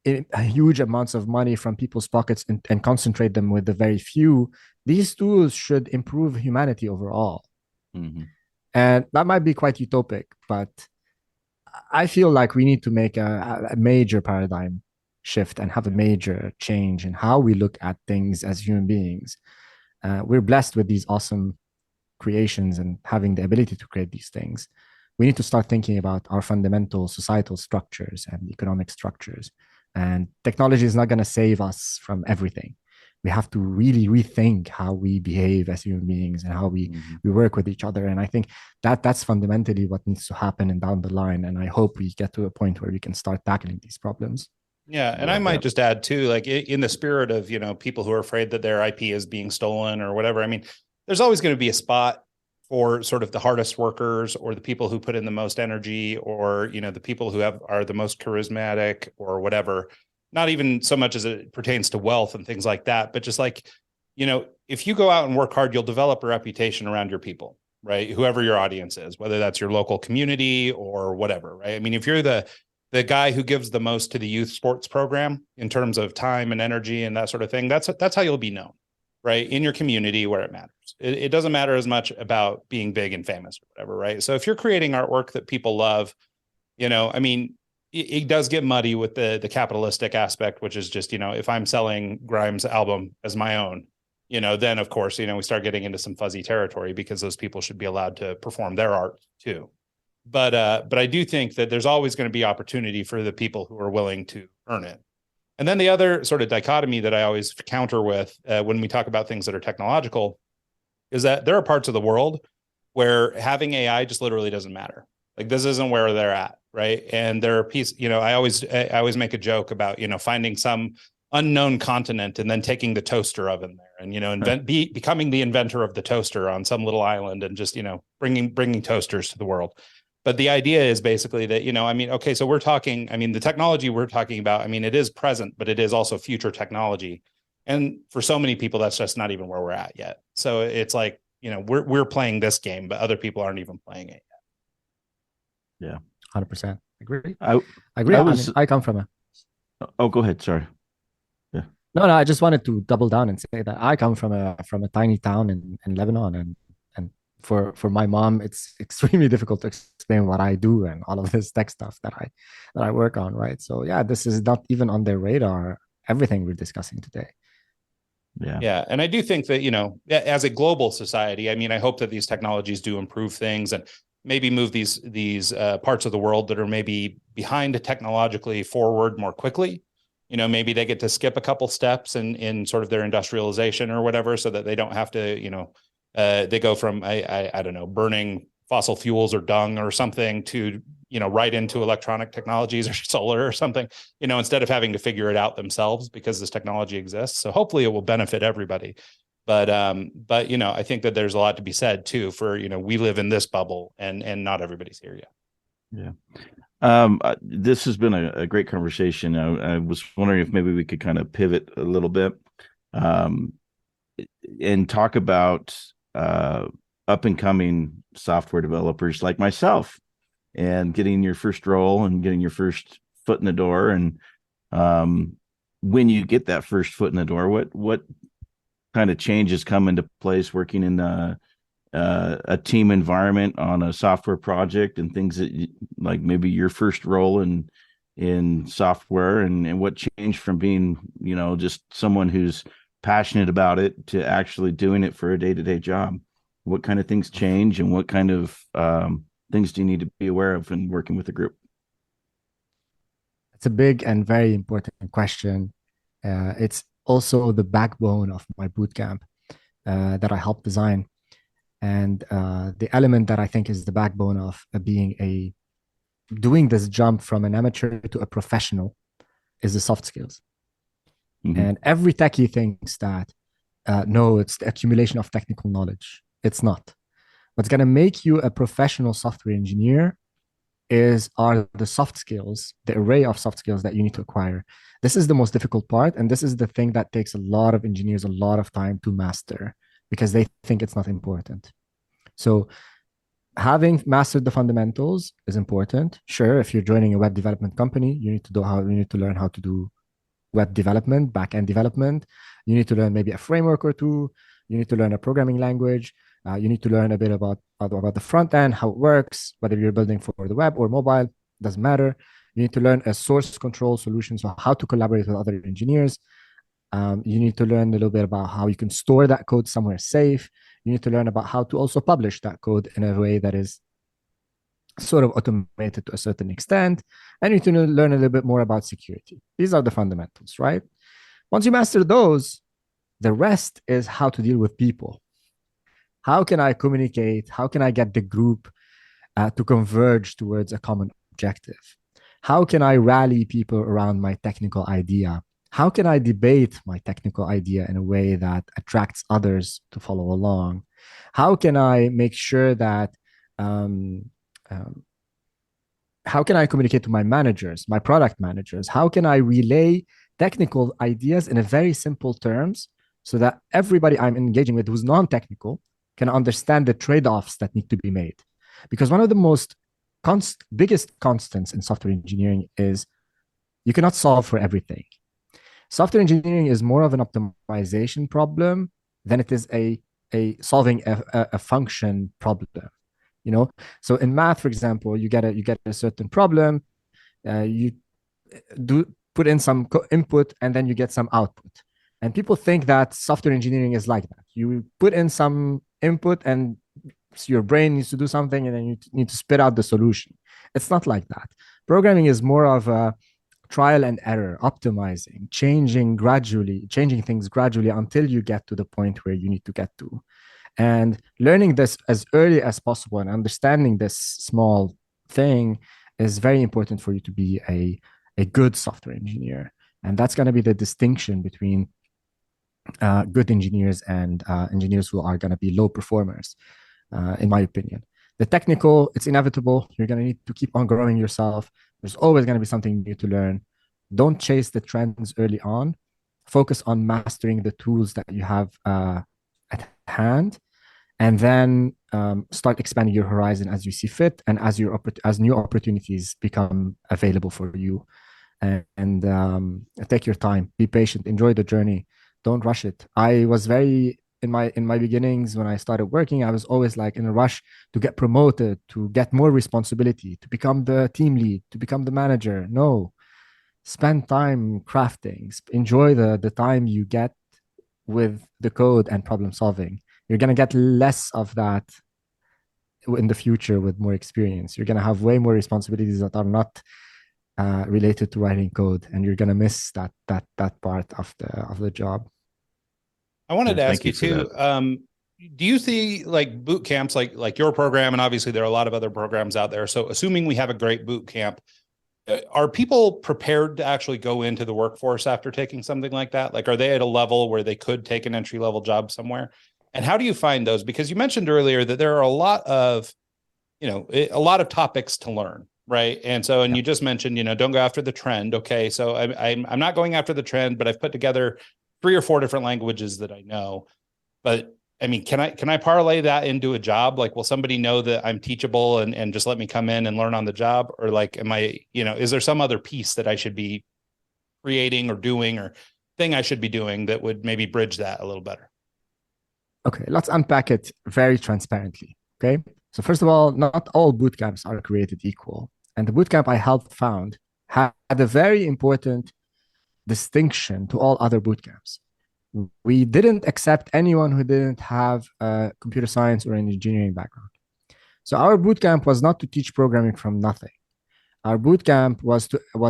huge amounts of money from people's pockets and concentrate them with the very few. These tools should improve humanity overall. Mm-hmm. And that might be quite utopic, but I feel like we need to make a major paradigm shift and have a major change in how we look at things as human beings. We're blessed with these awesome creations and having the ability to create these things. We need to start thinking about our fundamental societal structures and economic structures. And technology is not going to save us from everything. We have to really rethink how we behave as human beings and how we work with each other. And I think that's fundamentally what needs to happen and down the line. And I hope we get to a point where we can start tackling these problems. Yeah, and I might just add too, like in the spirit of, people who are afraid that their IP is being stolen or whatever. I mean, there's always going to be a spot for sort of the hardest workers or the people who put in the most energy or, the people who are the most charismatic or whatever. Not even so much as it pertains to wealth and things like that, but just like, if you go out and work hard, you'll develop a reputation around your people, right? Whoever your audience is, whether that's your local community or whatever, right? I mean, if you're the guy who gives the most to the youth sports program in terms of time and energy and that sort of thing, that's how you'll be known, right? In your community where it matters. It doesn't matter as much about being big and famous or whatever, right? So if you're creating artwork that people love, I mean, it does get muddy with the capitalistic aspect, which is just, if I'm selling Grimes' album as my own, then of course, we start getting into some fuzzy territory because those people should be allowed to perform their art too. But I do think that there's always going to be opportunity for the people who are willing to earn it. And then the other sort of dichotomy that I always counter with when we talk about things that are technological is that there are parts of the world where having AI just literally doesn't matter. Like this isn't where they're at, right? And there are I always make a joke about, finding some unknown continent and then taking the toaster oven there and, becoming the inventor of the toaster on some little island and just, bringing toasters to the world. But the idea is basically that, okay, so the technology we're talking about, it is present, but it is also future technology. And for so many people, that's just not even where we're at yet. So it's like, we're playing this game, but other people aren't even playing it yet. Yeah. 100%. Agree. I agree. I come from Oh, go ahead. Sorry. Yeah. No, I just wanted to double down and say that I come from a tiny town in Lebanon, and for my mom, it's extremely difficult to explain what I do and all of this tech stuff that I work on, right? So yeah, this is not even on their radar, everything we're discussing today. Yeah. And I do think that, as a global society, I hope that these technologies do improve things and maybe move these parts of the world that are maybe behind technologically forward more quickly. Maybe they get to skip a couple steps in sort of their industrialization or whatever, so that they don't have to, they go from, I don't know, burning fossil fuels or dung or something to, right into electronic technologies or solar or something, instead of having to figure it out themselves because this technology exists. So hopefully it will benefit everybody. But I think that there's a lot to be said too for, we live in this bubble and not everybody's here yet. Yeah. This has been a great conversation. I was wondering if maybe we could kind of pivot a little bit and talk about up and coming software developers like myself and getting your first role and getting your first foot in the door. And when you get that first foot in the door, what kind of changes come into place working in a team environment on a software project and things that like maybe your first role in software and what changed from being, just someone who's passionate about it to actually doing it for a day-to-day job? What kind of things change and what kind of things do you need to be aware of in working with a group? It's a big and very important question. It's also the backbone of my bootcamp that I helped design. And the element that I think is the backbone of doing this jump from an amateur to a professional is the soft skills. Mm-hmm. And every techie thinks that, no, it's the accumulation of technical knowledge. It's not. What's going to make you a professional software engineer are the soft skills, the array of soft skills that you need to acquire. This is the most difficult part. And this is the thing that takes a lot of engineers a lot of time to master because they think it's not important. So having mastered the fundamentals is important. Sure, if you're joining a web development company, you need to learn how to do web development, back-end development. You need to learn maybe a framework or two. You need to learn a programming language. You need to learn a bit about the front end, how it works, whether you're building for the web or mobile, doesn't matter. You need to learn a source control solution, so how to collaborate with other engineers. You need to learn a little bit about how you can store that code somewhere safe. You need to learn about how to also publish that code in a way that is sort of automated to a certain extent. And you need to learn a little bit more about security. These are the fundamentals, right? Once you master those, the rest is how to deal with people. How can I communicate? How can I get the group to converge towards a common objective? How can I rally people around my technical idea? How can I debate my technical idea in a way that attracts others to follow along? How can I make sure that um, um, how can I communicate to my managers, my product managers? How can I relay technical ideas in a very simple terms so that everybody I'm engaging with who's non-technical can understand the trade-offs that need to be made? Because one of the most biggest constants in software engineering is you cannot solve for everything. Software engineering is more of an optimization problem than it is a solving a function problem. You know, so in math, for example, you get a certain problem, you do put in some input, and then you get some output. And people think that software engineering is like that. You put in some input, and your brain needs to do something, and then you need to spit out the solution. It's not like that. Programming is more of a trial and error, optimizing, changing things gradually until you get to the point where you need to get to. And learning this as early as possible and understanding this small thing is very important for you to be a good software engineer. And that's going to be the distinction between good engineers and engineers who are going to be low performers, in my opinion. The technical, it's inevitable. You're going to need to keep on growing yourself. There's always going to be something new to learn. Don't chase the trends early on. Focus on mastering the tools that you have at hand, and then start expanding your horizon as you see fit and as new opportunities become available for you. And take your time, be patient, enjoy the journey, don't rush it. I was very in my beginnings when I started working, I was always like in a rush to get promoted, to get more responsibility, to become the team lead, to become the manager. No, spend time crafting, enjoy the time you get with the code and problem solving. You're going to get less of that in the future with more experience. You're going to have way more responsibilities that are not related to writing code, and you're going to miss that part of the job. I wanted to ask you too, do you see like boot camps like your program, and obviously there are a lot of other programs out there, so assuming we have a great boot camp, are people prepared to actually go into the workforce after taking something like that? Like, are they at a level where they could take an entry-level job somewhere? And how do you find those? Because you mentioned earlier that there are a lot of topics to learn, right? And so, and you just mentioned, don't go after the trend. Okay, so I'm not going after the trend, but I've put together 3 or 4 different languages that I know. But I mean, can I parlay that into a job? Like, will somebody know that I'm teachable and just let me come in and learn on the job? Or like, is there some other piece that I should be creating or doing or thing I should be doing that would maybe bridge that a little better? Okay, let's unpack it very transparently. Okay. So first of all, not all bootcamps are created equal. And the bootcamp I helped found had a very important distinction to all other bootcamps. We didn't accept anyone who didn't have a computer science or an engineering background. So our bootcamp was not to teach programming from nothing. Our bootcamp was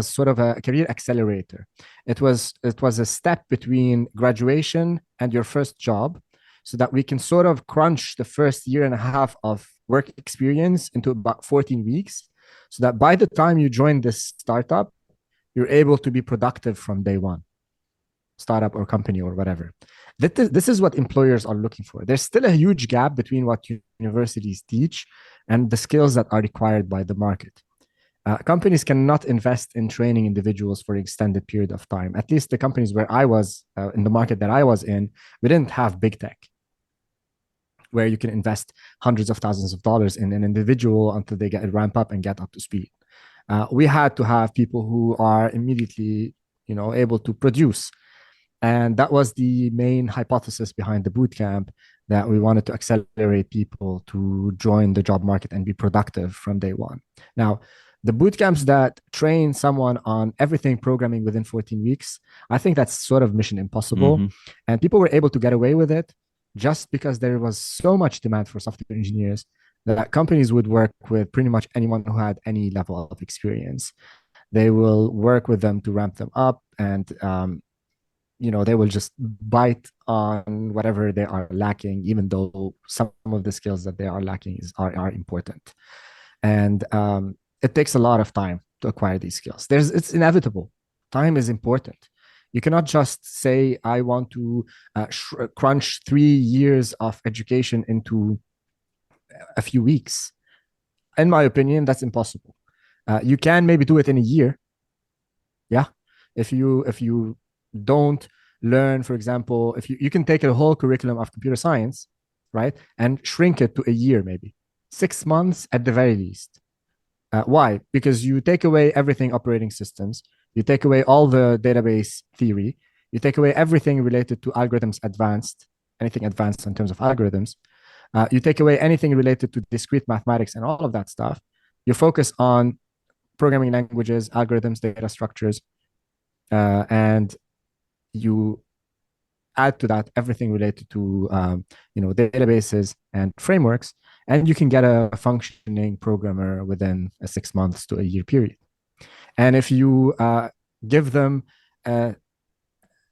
sort of a career accelerator. It was a step between graduation and your first job, so that we can sort of crunch the first year and a half of work experience into about 14 weeks, so that by the time you join this startup, you're able to be productive from day one, startup or company or whatever. This is what employers are looking for. There's still a huge gap between what universities teach and the skills that are required by the market. Companies cannot invest in training individuals for an extended period of time. At least the companies where I was, in the market that I was in, we didn't have big tech, where you can invest hundreds of thousands of dollars in an individual until they get ramp up and get up to speed. We had to have people who are immediately, able to produce. And that was the main hypothesis behind the bootcamp, that we wanted to accelerate people to join the job market and be productive from day one. Now, the bootcamps that train someone on everything programming within 14 weeks, I think that's sort of mission impossible. Mm-hmm. And people were able to get away with it just because there was so much demand for software engineers that companies would work with pretty much anyone who had any level of experience. They will work with them to ramp them up, and they will just bite on whatever they are lacking, even though some of the skills that they are lacking are important. And it takes a lot of time to acquire these skills. It's inevitable. Time is important. You cannot just say, I want to crunch 3 years of education into a few weeks. In my opinion, that's impossible. You can maybe do it in a year. Yeah. If you don't learn, for example, if you can take a whole curriculum of computer science, right, and shrink it to a year, maybe 6 months at the very least. Why? Because you take away everything operating systems, you take away all the database theory, you take away everything related to algorithms anything advanced in terms of algorithms. You take away anything related to discrete mathematics and all of that stuff. You focus on programming languages, algorithms, data structures, and you add to that everything related to databases and frameworks, and you can get a functioning programmer within a 6 months to a year period. And if you give them a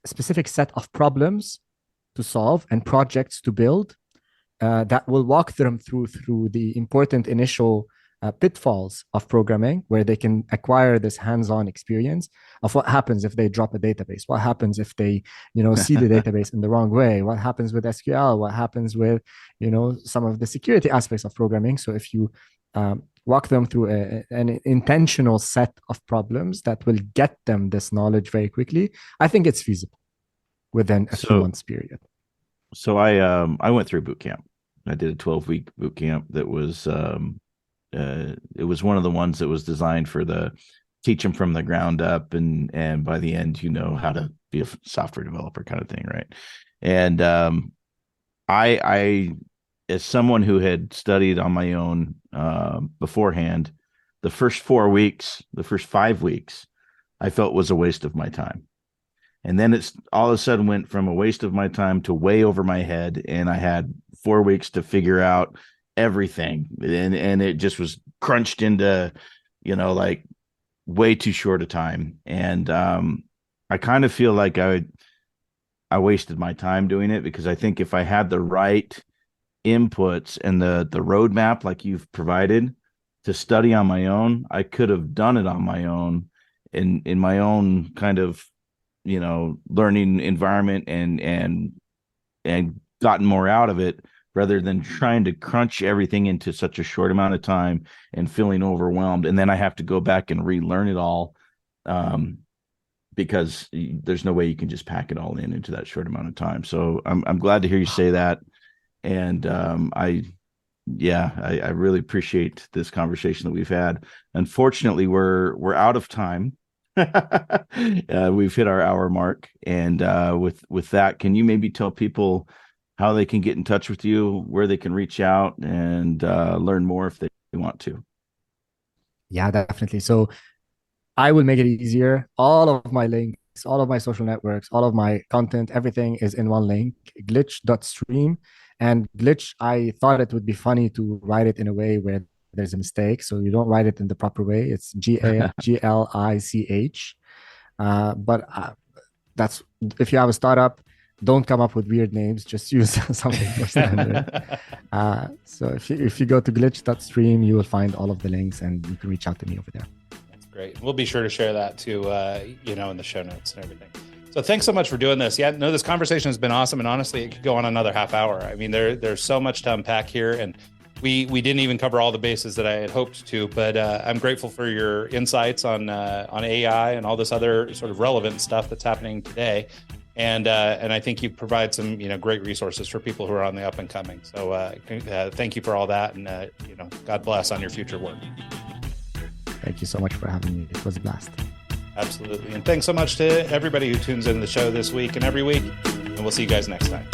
specific set of problems to solve and projects to build, that will walk them through the important initial pitfalls of programming, where they can acquire this hands-on experience of what happens if they drop a database, what happens if they see the database in the wrong way, what happens with SQL, what happens with some of the security aspects of programming. So if you walk them through an intentional set of problems that will get them this knowledge very quickly, I think it's feasible within a few months period. So I went through boot camp. I did a 12-week boot camp that was it was one of the ones that was designed for the teach them from the ground up, and by the end how to be a software developer kind of thing, right? And I as someone who had studied on my own beforehand, the first 5 weeks I felt was a waste of my time. And then it's all of a sudden went from a waste of my time to way over my head. And I had 4 weeks to figure out everything. And it just was crunched into, like way too short a time. And I kind of feel like I wasted my time doing it, because I think if I had the right inputs and the roadmap like you've provided to study on my own, I could have done it on my own in my own kind of learning environment and gotten more out of it, rather than trying to crunch everything into such a short amount of time and feeling overwhelmed. And then I have to go back and relearn it all, because there's no way you can just pack it all into that short amount of time. So I'm glad to hear you say that. And I really appreciate this conversation that we've had. Unfortunately, we're out of time. We've hit our hour mark, and with that, can you maybe tell people how they can get in touch with you, where they can reach out and learn more if they want to? Yeah, definitely. So I will make it easier. All of my links, all of my social networks, all of my content, everything is in one link, glich.stream. And Glitch, I thought it would be funny to write it in a way where there's a mistake, so you don't write it in the proper way. It's GLICH. But that's, if you have a startup, don't come up with weird names. Just use something more standard. So if you go to glich.stream, you will find all of the links, and you can reach out to me over there. That's great. We'll be sure to share that too, in the show notes and everything. So thanks so much for doing this. Yeah, no, this conversation has been awesome, and honestly, it could go on another half hour. I mean, there's so much to unpack here, and we didn't even cover all the bases that I had hoped to. But I'm grateful for your insights on AI and all this other sort of relevant stuff that's happening today, and I think you provide some great resources for people who are on the up and coming. So thank you for all that, and God bless on your future work. Thank you so much for having me. It was a blast. Absolutely. And thanks so much to everybody who tunes in the show this week and every week. And we'll see you guys next time.